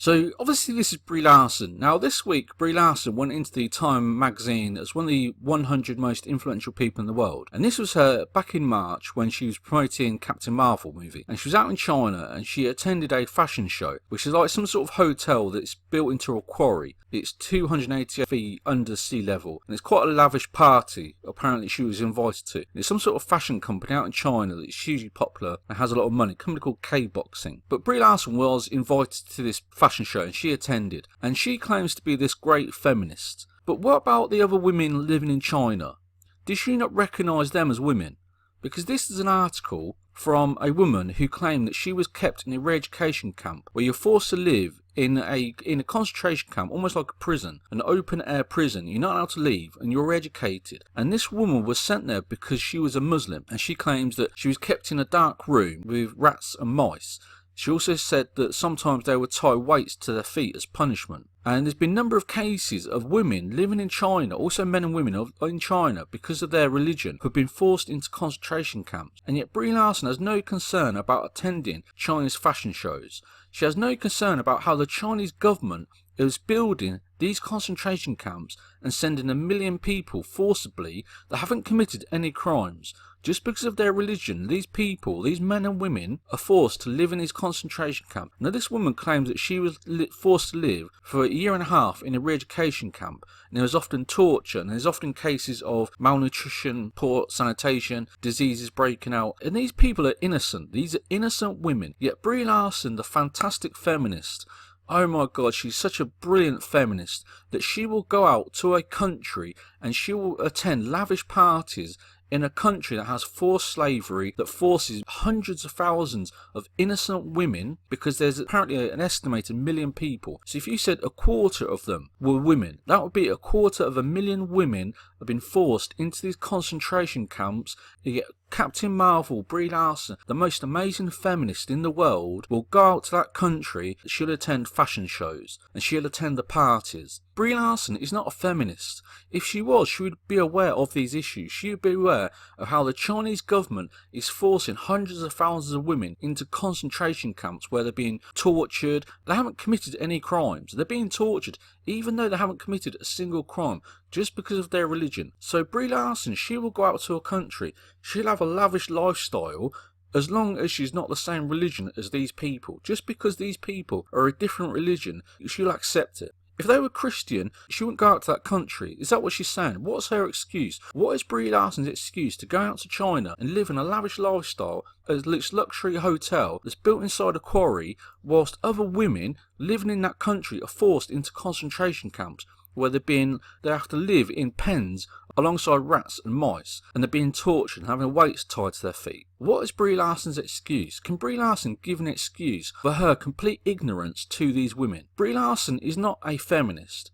So obviously this is Brie Larson. Now this week Brie Larson went into the Time magazine as one of the 100 most influential people in the world. And this was her back in March when she was promoting Captain Marvel movie. And she was out in China and she attended a fashion show, which is like some sort of hotel that's built into a quarry. It's 280 feet under sea level and it's quite a lavish party apparently she was invited to. It's some sort of fashion company out in China that's hugely popular and has a lot of money, a company called K-Boxing. But Brie Larson was invited to this fashion show and she attended, and she claims to be this great feminist. But what about the other women living in China? Did she not recognise them as women? Because this is an article from a woman who claimed that she was kept in a re-education camp where you're forced to live in a concentration camp, almost like a prison, an open air prison. You're not allowed to leave and you're educated. And this woman was sent there because she was a Muslim, and she claims that she was kept in a dark room with rats and mice. She also said that sometimes they would tie weights to their feet as punishment. And there's been a number of cases of women living in China, also men and women in China, because of their religion, who've been forced into concentration camps. And yet Brie Larson has no concern about attending Chinese fashion shows. She has no concern about how the Chinese government is building these concentration camps and sending 1 million people forcibly that haven't committed any crimes. Just because of their religion, these people, these men and women, are forced to live in these concentration camps. Now this woman claims that she was forced to live for 1.5 years in a re-education camp, and there was often torture, and there's often cases of malnutrition, poor sanitation, diseases breaking out, and these people are innocent. These are innocent women. Yet Brie Larson, the fantastic feminist, oh my God, she's such a brilliant feminist that she will go out to a country and she will attend lavish parties in a country that has forced slavery, that forces hundreds of thousands of innocent women, because there's apparently an estimated 1 million people. So if you said 1/4 of them were women, that would be 1/4 of 1 million women have been forced into these concentration camps. You get Captain Marvel, Brie Larson, the most amazing feminist in the world, will go out to that country. She'll attend fashion shows and she'll attend the parties. Brie Larson is not a feminist. If she was, she would be aware of these issues. She would be aware of how the Chinese government is forcing hundreds of thousands of women into concentration camps where they're being tortured. They haven't committed any crimes. They're being tortured even though they haven't committed a single crime, just because of their religion. So Brie Larson, she will go out to a country, she'll have a lavish lifestyle, as long as she's not the same religion as these people. Just because these people are a different religion, she'll accept it. If they were Christian, she wouldn't go out to that country. Is that what she's saying? What's her excuse? What is Brie Larson's excuse to go out to China and live in a lavish lifestyle at this luxury hotel that's built inside a quarry, whilst other women living in that country are forced into concentration camps where they have to live in pens alongside rats and mice, and they're being tortured and having weights tied to their feet? What is Brie Larson's excuse? Can Brie Larson give an excuse for her complete ignorance to these women? Brie Larson is not a feminist.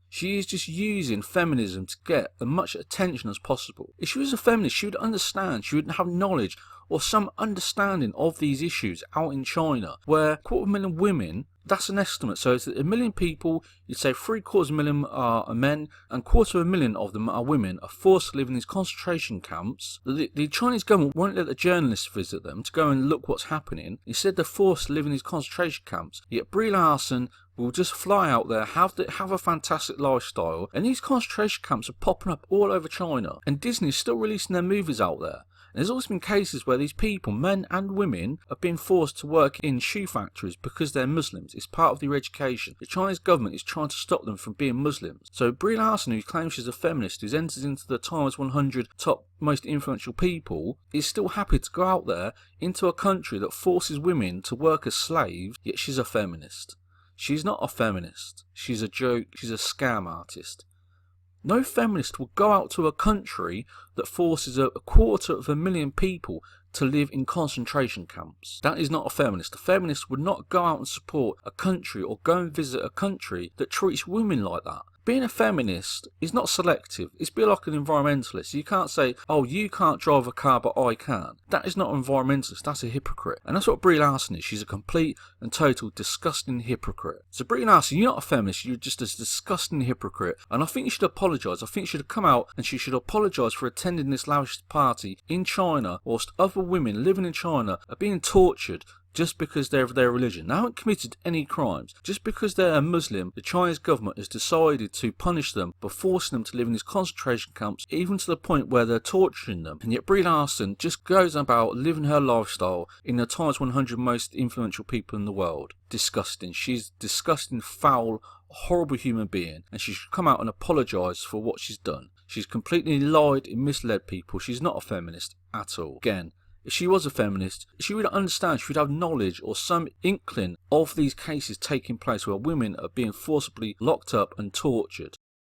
She is just using feminism to get as much attention as possible. If she was a feminist, she would understand, she would have knowledge or some understanding of these issues out in China, where 250,000 women, that's an estimate, so it's 1 million people, you'd say 750,000 are men, and 250,000 of them are women, are forced to live in these concentration camps. The Chinese government won't let the journalists visit them to go and look what's happening. Instead, they're forced to live in these concentration camps. Yet Brie Larson will just fly out there, have a fantastic lifestyle, and these concentration camps are popping up all over China, and Disney's still releasing their movies out there. There's also been cases where these people, men and women, have been forced to work in shoe factories because they're Muslims. It's part of their education. The Chinese government is trying to stop them from being Muslims. So Brie Larson, who claims she's a feminist, who's entered into the Times 100 top most influential people, is still happy to go out there into a country that forces women to work as slaves, yet she's a feminist. She's not a feminist. She's a joke. She's a scam artist. No feminist will go out to a country that forces 250,000 people to live in concentration camps. That is not a feminist. A feminist would not go out and support a country or go and visit a country that treats women like that. Being a feminist is not selective. It's a bit like an environmentalist. You can't say, oh, you can't drive a car, but I can. That is not an environmentalist. That's a hypocrite. And that's what Brie Larson is. She's a complete and total disgusting hypocrite. So Brie Larson, you're not a feminist. You're just a disgusting hypocrite. And I think you should apologise. I think she should have come out and she should apologise for attending this lavish party in China, whilst other women living in China are being tortured, just because they're of their religion. They haven't committed any crimes. Just because they're a Muslim, the Chinese government has decided to punish them by forcing them to live in these concentration camps, even to the point where they're torturing them. And yet Brie Larson just goes about living her lifestyle in the Times 100 most influential people in the world. Disgusting. She's a disgusting, foul, horrible human being, and she should come out and apologise for what she's done. She's completely lied and misled people. She's not a feminist at all. Again, if she was a feminist, she would understand, she would have knowledge or some inkling of these cases taking place where women are being forcibly locked up and tortured.